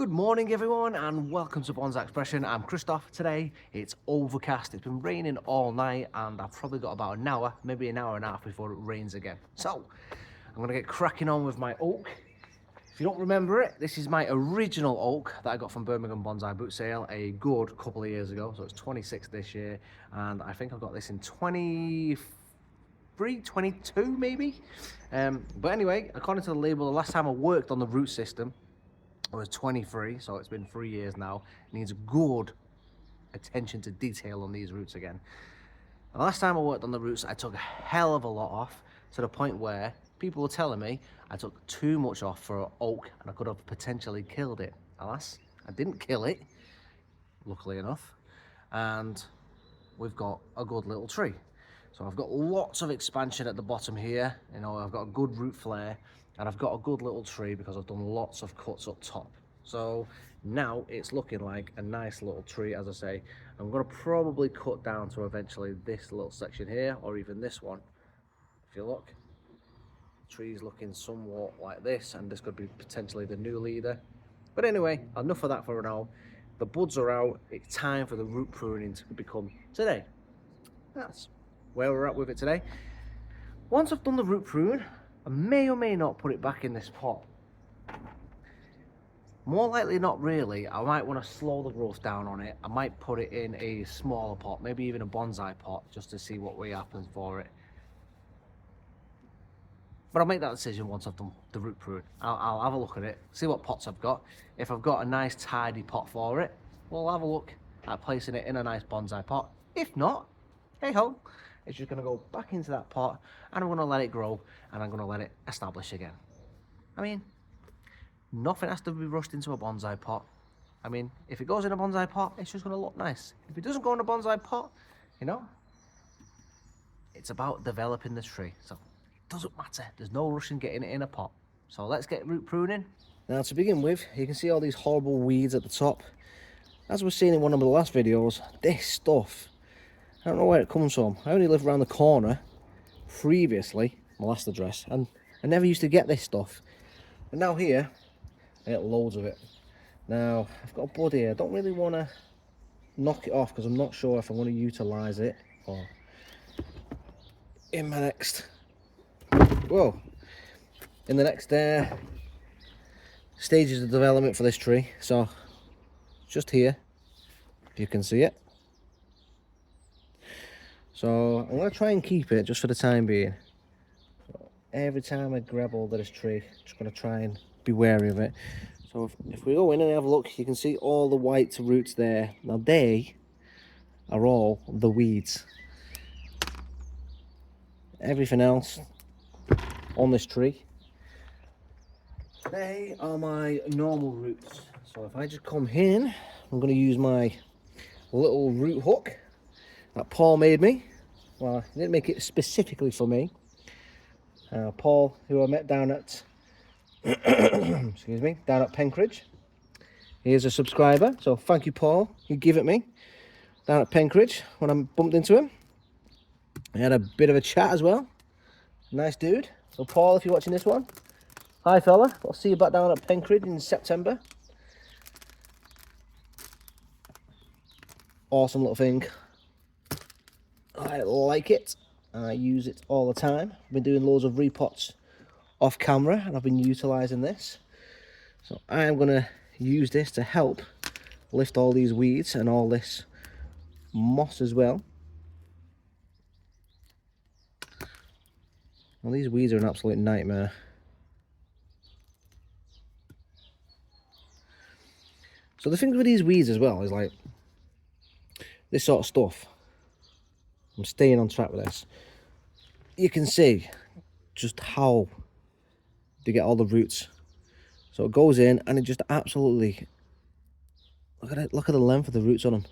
Good morning everyone and welcome to Bonsai Expression. I'm Christoph. Today it's overcast, it's been raining all night and I've probably got about an hour, maybe an hour and a half before it rains again. So I'm going to get cracking on with my oak. If you don't remember it, this is my original oak that I got from Birmingham Bonsai boot sale a good couple of years ago. So it's 26 this year and I think I got this in 23, 22 maybe. But anyway, according to the label, the last time I worked on the root system I was 23, so it's been 3 years now. It needs good attention to detail on these roots again. The last time I worked on the roots, I took a hell of a lot off to the point where people were telling me I took too much off for an oak and I could have potentially killed it. Alas, I didn't kill it, luckily enough, and we've got a good little tree. So I've got lots of expansion at the bottom here, you know, I've got a good root flare and I've got a good little tree because I've done lots of cuts up top. So now it's looking like a nice little tree. As I say, I'm going to probably cut down to eventually this little section here or even this one. If you look, the tree's looking somewhat like this and this could be potentially the new leader. But anyway, enough of that for now. The buds are out, it's time for the root pruning to become today. That's where we're at with it today. Once I've done the root prune, I may or may not put it back in this pot. More likely not really. I might want to slow the growth down on it. I might put it in a smaller pot, maybe even a bonsai pot, just to see what way happens for it. But I'll make that decision once I've done the root prune. I'll have a look at it, see what pots I've got. If I've got a nice tidy pot for it, we'll have a look at placing it in a nice bonsai pot. If not, hey ho, it's just going to go back into that pot and I'm going to let it grow and I'm going to let it establish again. I mean, nothing has to be rushed into a bonsai pot. I mean, if it goes in a bonsai pot, it's just going to look nice. If it doesn't go in a bonsai pot, you know, it's about developing the tree. So it doesn't matter. There's no rush in getting it in a pot. So let's get root pruning. Now to begin with, you can see all these horrible weeds at the top. As we've seen in one of the last videos, this stuff, I don't know where it comes from. I only lived around the corner previously, my last address, and I never used to get this stuff. And now here, I get loads of it. Now, I've got a bud here. I don't really want to knock it off because I'm not sure if I'm going to utilise it or in my next, in the next stages of development for this tree. So, just here, if you can see it. So I'm going to try and keep it just for the time being. So every time I grab hold of this tree, I'm just going to try and be wary of it. So if we go in and have a look, you can see all the white roots there. Now they are all the weeds. Everything else on this tree, they are my normal roots. So if I just come in, I'm going to use my little root hook that Paul made me. Well, he didn't make it specifically for me. Paul, who I met down at excuse me, down at Penkridge. He is a subscriber, so thank you, Paul. He gave it me down at Penkridge when I bumped into him. We had a bit of a chat as well. Nice dude. So Paul, if you're watching this one, hi fella. I'll see you back down at Penkridge in September. Awesome little thing. I like it. I use it all the time. I've been doing loads of repots off camera and I've been utilising this. So I'm going to use this to help lift all these weeds and all this moss as well. Well, these weeds are an absolute nightmare. So the thing with these weeds as well is like this sort of stuff. I'm staying on track with this. You can see just how they get all the roots. So it goes in and it just absolutely, look at it, look at the length of the roots on them.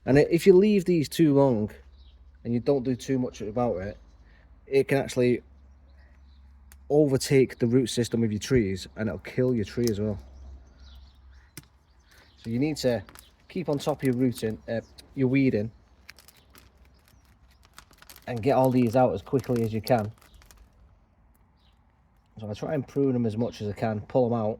And if you leave these too long and you don't do too much about it, it can actually overtake the root system of your trees and it'll kill your tree as well. So you need to keep on top of your rooting, your weeding, and get all these out as quickly as you can. So I try and prune them as much as I can, pull them out,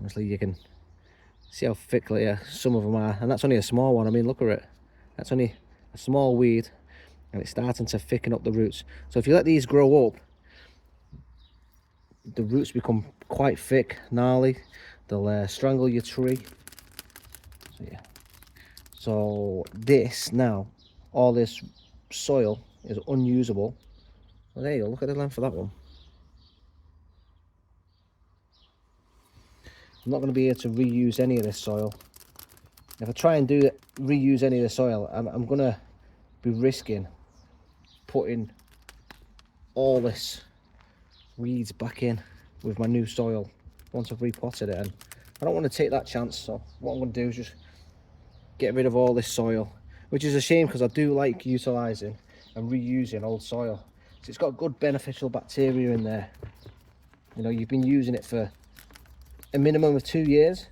Obviously you can see how thickly some of them are, and that's only a small one. I mean, look at it, that's only a small weed and it's starting to thicken up the roots. So if you let these grow up, the roots become quite thick, gnarly, they'll strangle your tree. So yeah, so this now, all this soil is unusable. Well, there you go, look at the length of that one. I'm not going to be able to reuse any of this soil. If I try and reuse any of the soil, I'm going to be risking putting all this weeds back in with my new soil once I've repotted it, and I don't want to take that chance. So what I'm going to do is just get rid of all this soil, which is a shame because I do like utilising and reusing old soil. So it's got good beneficial bacteria in there. You know, you've been using it for a minimum of 2 years.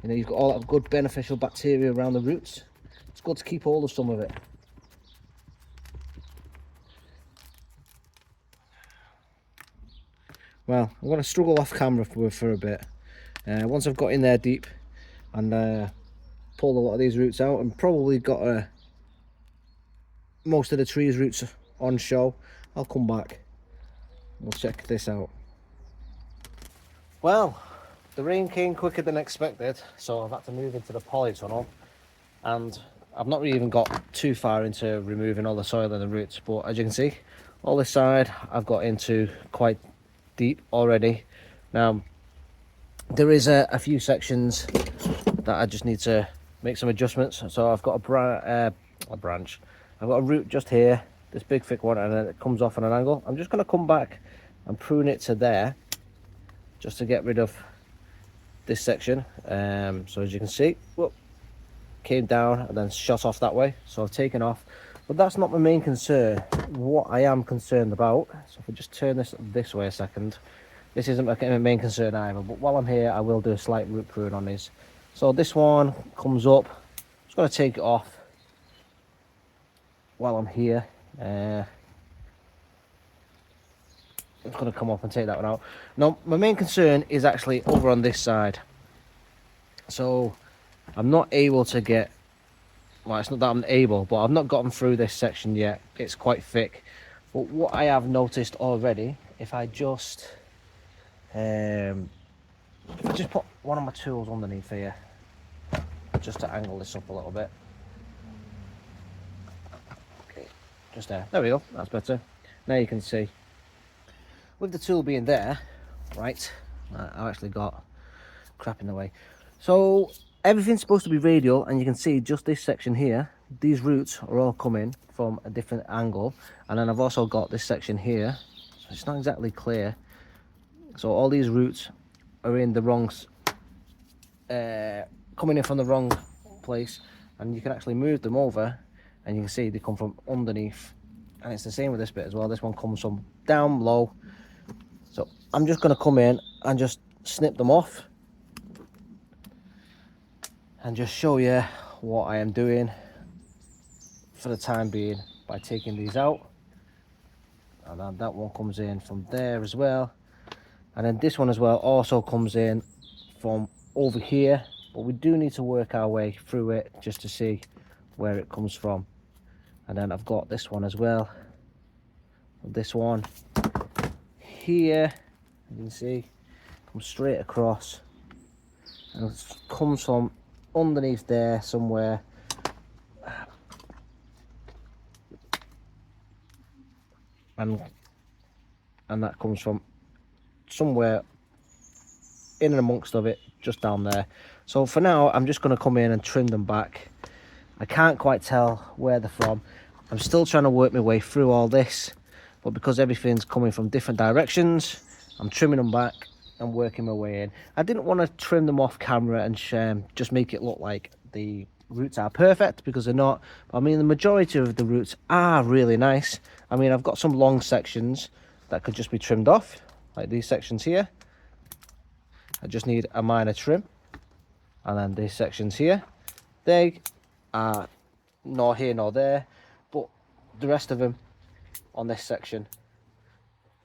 You know, you've got all that good beneficial bacteria around the roots. It's good to keep hold of some of it. Well, I'm going to struggle off camera for a bit. Once I've got in there deep and pulled a lot of these roots out and probably got most of the tree's roots on show, I'll come back. We'll check this out. Well, the rain came quicker than expected, so I've had to move into the polytunnel, and I've not really even got too far into removing all the soil and the roots, but as you can see, all this side I've got into quite deep already. Now, there is a few sections that I just need to make some adjustments. So I've got a branch, I've got a root just here, this big thick one, and then it comes off on an angle. I'm just going to come back and prune it to there, just to get rid of this section. So as you can see, whoop, came down and then shot off that way, so I've taken off. But that's not my main concern. What I am concerned about, so if I just turn this way a second, this isn't my main concern either, but while I'm here I will do a slight root prune on these. So this one comes up, I'm just going to take it off while I'm here. I'm just going to come up and take that one out. Now my main concern is actually over on this side. So I'm not able to get, well, it's not that I'm able, but I've not gotten through this section yet. It's quite thick. But what I have noticed already, if I just put one of my tools underneath here, just to angle this up a little bit. Okay, just there. There we go, that's better. Now you can see, with the tool being there, right, I've actually got crap in the way. So everything's supposed to be radial, and you can see just this section here, these roots are all coming from a different angle. And then I've also got this section here, so it's not exactly clear. So all these roots are in the wrong, coming in from the wrong place, and you can actually move them over and you can see they come from underneath. And it's the same with this bit as well. This one comes from down low. So I'm just going to come in and just snip them off and just show you what I am doing for the time being by taking these out. And then that one comes in from there as well, and then this one as well also comes in from over here, but we do need to work our way through it just to see where it comes from. And then I've got this one as well, this one here, you can see comes straight across and it comes from underneath there somewhere, and that comes from somewhere in and amongst of it, just down there. So for now I'm just going to come in and trim them back. I can't quite tell where they're from. I'm still trying to work my way through all this, but because everything's coming from different directions, I'm trimming them back and working my way in. I didn't want to trim them off camera and just make it look like the roots are perfect, because they're not. I mean, the majority of the roots are really nice. I mean, I've got some long sections that could just be trimmed off, like these sections here. I just need a minor trim. And then these sections here, they are nor here nor there, but the rest of them on this section,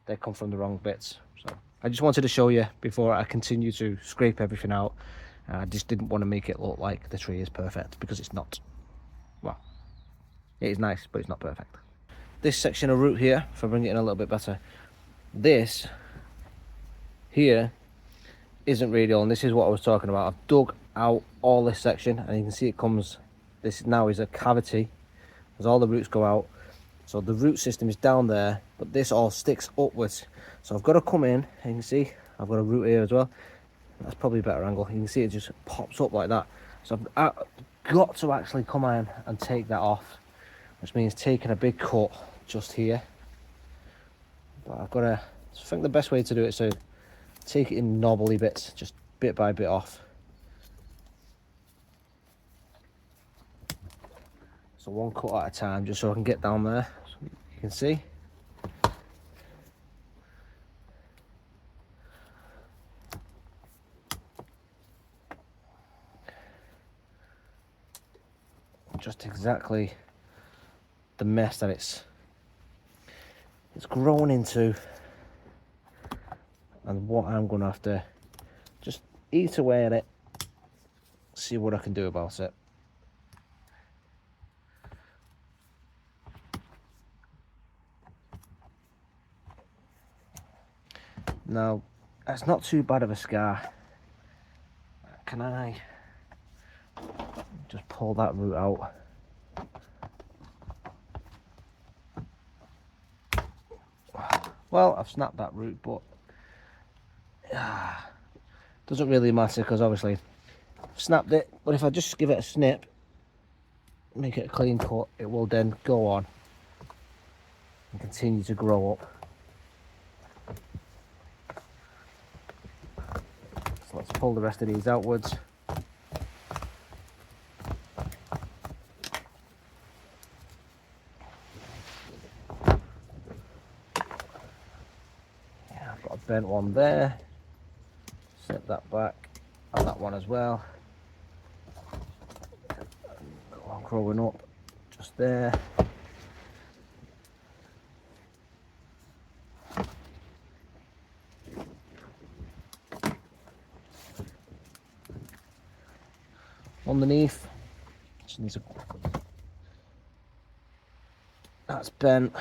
they come from the wrong bits. So I just wanted to show you before I continue to scrape everything out. I just didn't want to make it look like the tree is perfect, because it's not. Well, it is nice, but it's not perfect. This section of root here, if I bring it in a little bit better, this here isn't radial, and this is what I was talking about. I've dug out all this section, and you can see it comes, this now is a cavity as all the roots go out. So the root system is down there, but this all sticks upwards. So I've got to come in, and you can see I've got a root here as well. That's probably a better angle. You can see it just pops up like that. So I've got to actually come in and take that off, which means taking a big cut just here. But I've got to, I think the best way to do it is to take it in knobbly bits, just bit by bit off. So one cut at a time, just so I can get down there. So you can see. Just exactly the mess that it's grown into, and what I'm going to have to just eat away at it, see what I can do about it. Now, that's not too bad of a scar. Can I just pull that root out? Well, I've snapped that root, but doesn't really matter, because obviously I've snapped it. But if I just give it a snip, make it a clean cut, it will then go on and continue to grow up. So let's pull the rest of these outwards. Bent one there, set that back, and that one as well. One growing up just there. Underneath, that's bent.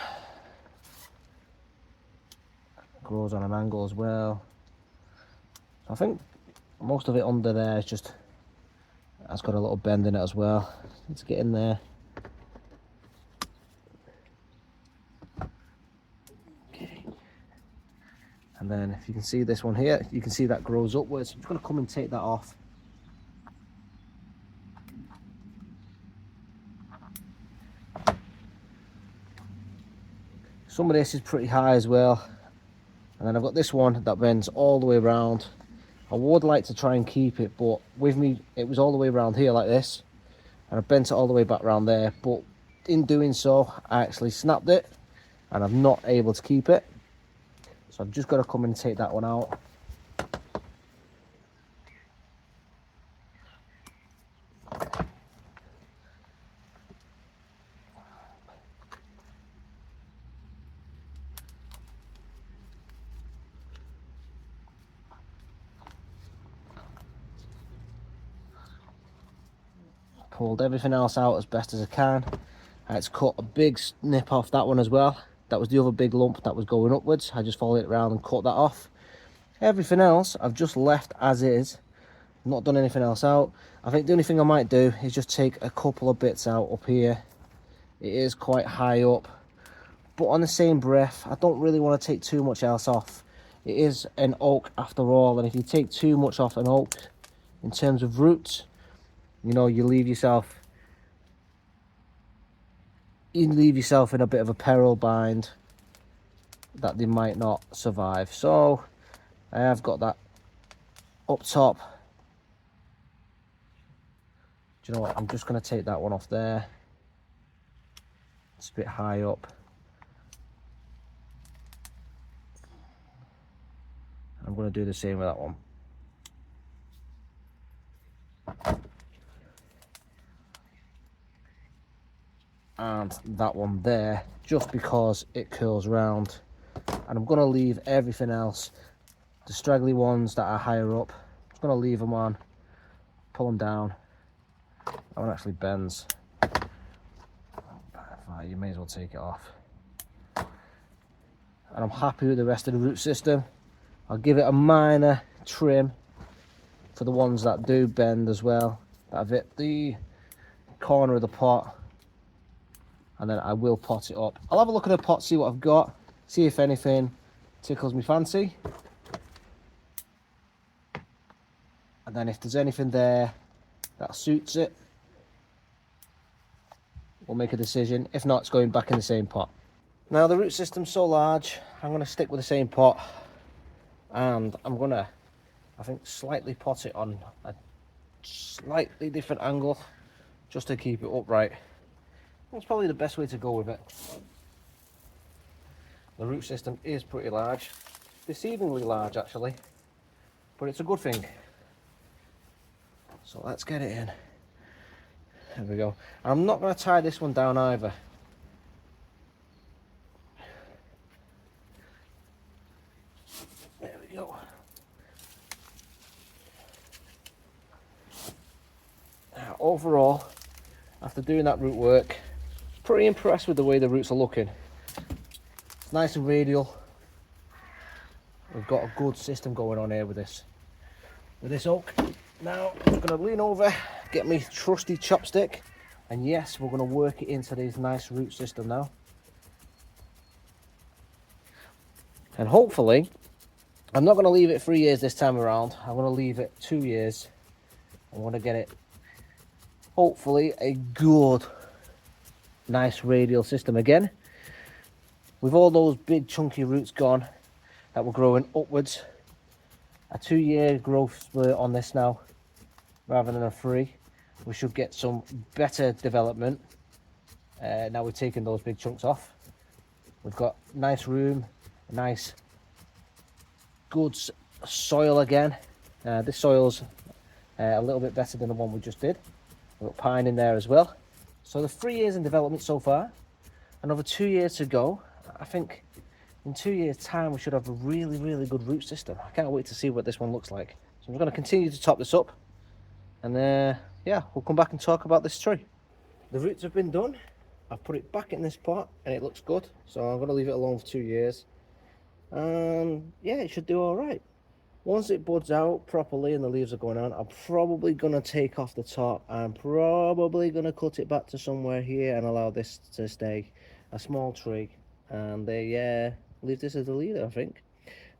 Grows on an angle as well. So I think most of it under there is just, that's got a little bend in it as well. Let's get in there. Okay. And then if you can see this one here, you can see that grows upwards. I'm just going to come and take that off. Some of this is pretty high as well. And then I've got this one that bends all the way around. I would like to try and keep it, but with me, it was all the way around here like this. And I bent it all the way back around there. But in doing so, I actually snapped it. And I'm not able to keep it. So I've just got to come in and take that one out. Pulled everything else out as best as I can. I had to cut a big snip off that one as well. That was the other big lump that was going upwards. I just followed it around and cut that off. Everything else I've just left as is. Not done anything else out. I think the only thing I might do is just take a couple of bits out up here. It is quite high up, but on the same breath, I don't really want to take too much else off. It is an oak after all, and if you take too much off an oak in terms of roots, you know, you leave yourself in a bit of a peril bind that they might not survive. So I have got that up top. Do you know what? I'm just going to take that one off there. It's a bit high up. I'm going to do the same with that one. And that one there, just because it curls round. And I'm going to leave everything else The straggly ones that are higher up, I'm just going to leave them on, pull them down. That one actually bends. You may as well take it off. And I'm happy with the rest of the root system. I'll give it a minor trim for the ones that do bend as well, that have hit the corner of the pot, and then I will pot it up. I'll have a look at the pot, see what I've got, see if anything tickles me fancy, and then if there's anything there that suits it, we'll make a decision. If not, it's going back in the same pot. Now the root system's so large, I'm going to stick with the same pot, and I'm going to, I think, slightly pot it on a slightly different angle just to keep it upright. That's probably the best way to go with it. The root system is pretty large, deceivingly large actually, but it's a good thing. So let's get it in. There we go. I'm not going to tie this one down either. There we go. Now, overall, after doing that root work, pretty impressed with the way the roots are looking. It's nice and radial. We've got a good system going on here with this oak. Now I'm going to lean over, get my trusty chopstick, and yes, we're going to work it into this nice root system now. And hopefully, I'm not going to leave it 3 years this time around. I'm going to leave it 2 years. I'm going to get it, hopefully, a good, nice radial system again. With all those big chunky roots gone that were growing upwards. A 2-year growth spurt on this now, rather than a 3. We should get some better development. Now we're taking those big chunks off. We've got nice room, nice good soil again. This soil's a little bit better than the one we just did. We've got pine in there as well. So the 3 years in development so far, another 2 years to go. I think in 2 years time we should have a really, really good root system. I can't wait to see what this one looks like. So I'm going to continue to top this up, and yeah, we'll come back and talk about this tree. The roots have been done. I've put it back in this pot and it looks good, so I'm going to leave it alone for 2 years, and yeah, it should do all right. Once it buds out properly and the leaves are going on, I'm probably going to take off the top. I'm probably going to cut it back to somewhere here and allow this to stay a small tree, and leave this as the leader, I think.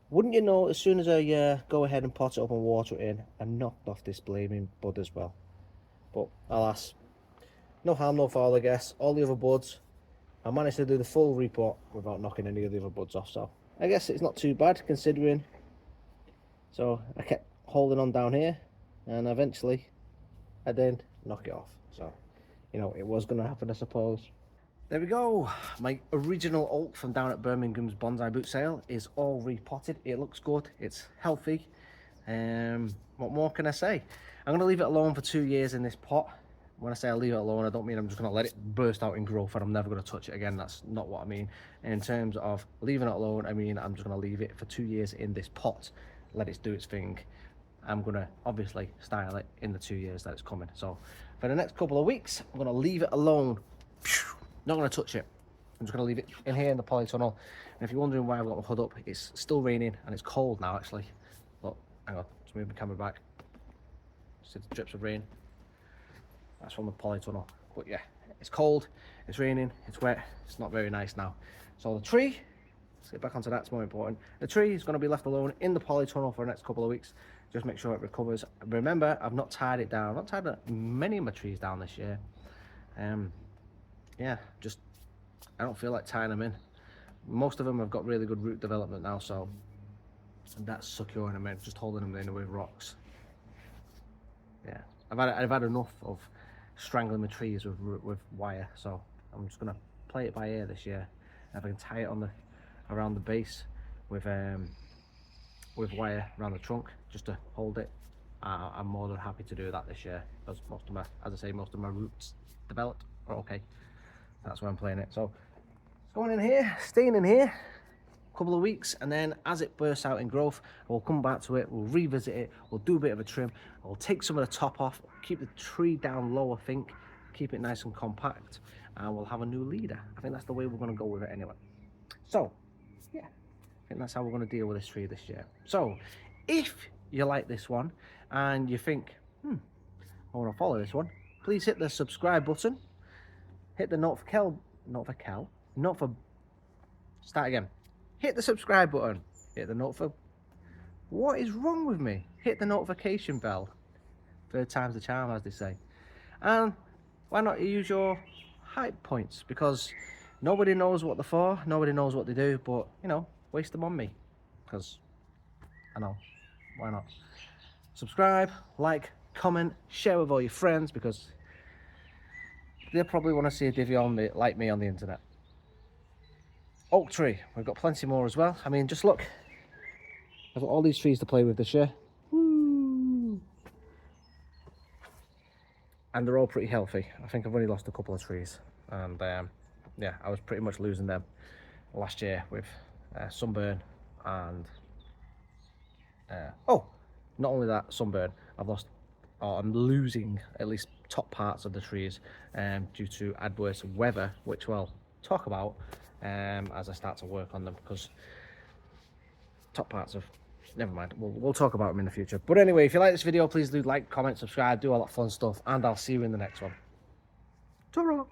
Wouldn't you know, as soon as I go ahead and pot it up and water it in, I knocked off this blaming bud as well. But alas, no harm, no foul, I guess. All the other buds, I managed to do the full repot without knocking any of the other buds off, so I guess it's not too bad considering. So I kept holding on down here, and eventually I did knock it off. So, you know, it was going to happen, I suppose. There we go. My original oak from down at Birmingham's Bonsai boot sale is all repotted. It looks good. It's healthy. What more can I say? I'm going to leave it alone for 2 years in this pot. When I say I'll leave it alone, I don't mean I'm just going to let it burst out in growth and I'm never going to touch it again. That's not what I mean. In terms of leaving it alone, I mean I'm just going to leave it for 2 years in this pot. Let it do its thing. I'm going to obviously style it in the 2 years that it's coming. So for the next couple of weeks, I'm going to leave it alone. Not going to touch it. I'm just going to leave it in here in the polytunnel. And if you're wondering why I've got my hood up, it's still raining and it's cold now actually. Look, hang on, let's move the camera back. See the drips of rain. That's from the polytunnel. But yeah, it's cold, it's raining, it's wet, it's not very nice now. So the tree, let's get back onto that, it's more important. The tree is going to be left alone in the polytunnel for the next couple of weeks. Just make sure it recovers. Remember, I've not tied it down. I've not tied many of my trees down this year. Yeah, just I don't feel like tying them in. Most of them have got really good root development now, so that's securing them in, just holding them in with rocks. Yeah, I've had enough of strangling my trees with wire, so I'm just gonna play it by ear this year. And if I can tie it on around the base with wire around the trunk just to hold it, I'm more than happy to do that this year, because most of my roots developed are okay. That's why I'm playing it. So it's going in here, staying in here. couple of weeks, and then as it bursts out in growth, we'll come back to it, we'll revisit it, we'll do a bit of a trim, we'll take some of the top off, keep the tree down low, I think, keep it nice and compact, and we'll have a new leader. I think that's the way we're going to go with it anyway. So yeah, I think that's how we're going to deal with this tree this year. So if you like this one and you think, I want to follow this one, please hit the subscribe button, hit the hit the subscribe button, hit the what is wrong with me? Hit the notification bell. Third time's the charm, as they say. And why not use your hype points? Because nobody knows what they're for, nobody knows what they do, but you know, waste them on me. Because I know, why not? Subscribe, like, comment, share with all your friends, because they'll probably want to see a divvy on me, like me, on the internet. Oak tree, we've got plenty more as well. I mean, just look, I've got all these trees to play with this year. Woo. And they're all pretty healthy. I think I've only lost a couple of trees, and yeah, I was pretty much losing them last year with sunburn and oh, not only that, sunburn, I'm losing at least top parts of the trees due to adverse weather, which we'll talk about as I start to work on them, because top parts of, never mind, we'll talk about them in the future. But anyway, if you like this video, please do like, comment, subscribe, do all that fun stuff, and I'll see you in the next one. Ta-ra!